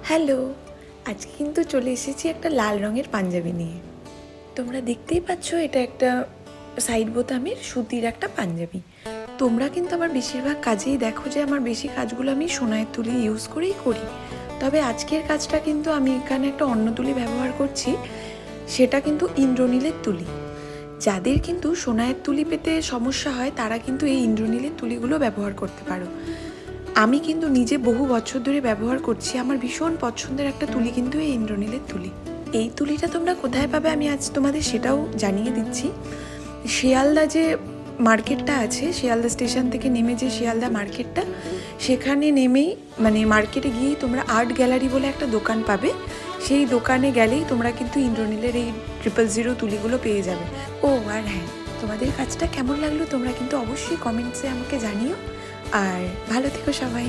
Hello, আজকে কিন্তু চলে এসেছি একটা লাল রঙের পাঞ্জাবি নিয়ে। তোমরা দেখতেই পাচ্ছ এটা একটা সাইড বোতামের সুতির একটা পাঞ্জাবি। তোমরা কিন্তু আমার বেশিরভাগ কাজেই দেখো যে আমার বেশি কাজগুলো আমি সোনার তুলি ইউজ করেই করি। তবে আজকের কাজটা কিন্তু আমি এখানে একটা অন্য তুলি ব্যবহার করছি, সেটা কিন্তু ইন্দ্রনীলের তুলি। যাদের কিন্তু সোনার তুলি পেতে সমস্যা হয় তারা কিন্তু এই ইন্দ্রনীলের তুলিগুলো ব্যবহার করতে পারো। আমি কিন্তু নিজে বহু বছর ধরে ব্যবহার করছি। আমার ভীষণ পছন্দের একটা তুলি কিন্তু এই ইন্দ্রনীলের তুলি। এই তুলিটা তোমরা কোথায় পাবে আমি আজ তোমাদের সেটাও জানিয়ে দিচ্ছি। শিয়ালদা যে মার্কেটটা আছে, শিয়ালদা স্টেশন থেকে নেমে যে শিয়ালদা মার্কেটটা, সেখানে নেমেই মানে মার্কেটে গিয়েই তোমরা আর্ট গ্যালারি বলে একটা দোকান পাবে। সেই দোকানে গেলেই তোমরা কিন্তু ইন্দ্রনীলের এই 000 তুলিগুলো পেয়ে যাবে। ও আর হ্যাঁ, তোমাদের কাজটা কেমন লাগলো তোমরা কিন্তু অবশ্যই কমেন্টসে আমাকে জানিও। আর ভালো থেকো সবাই।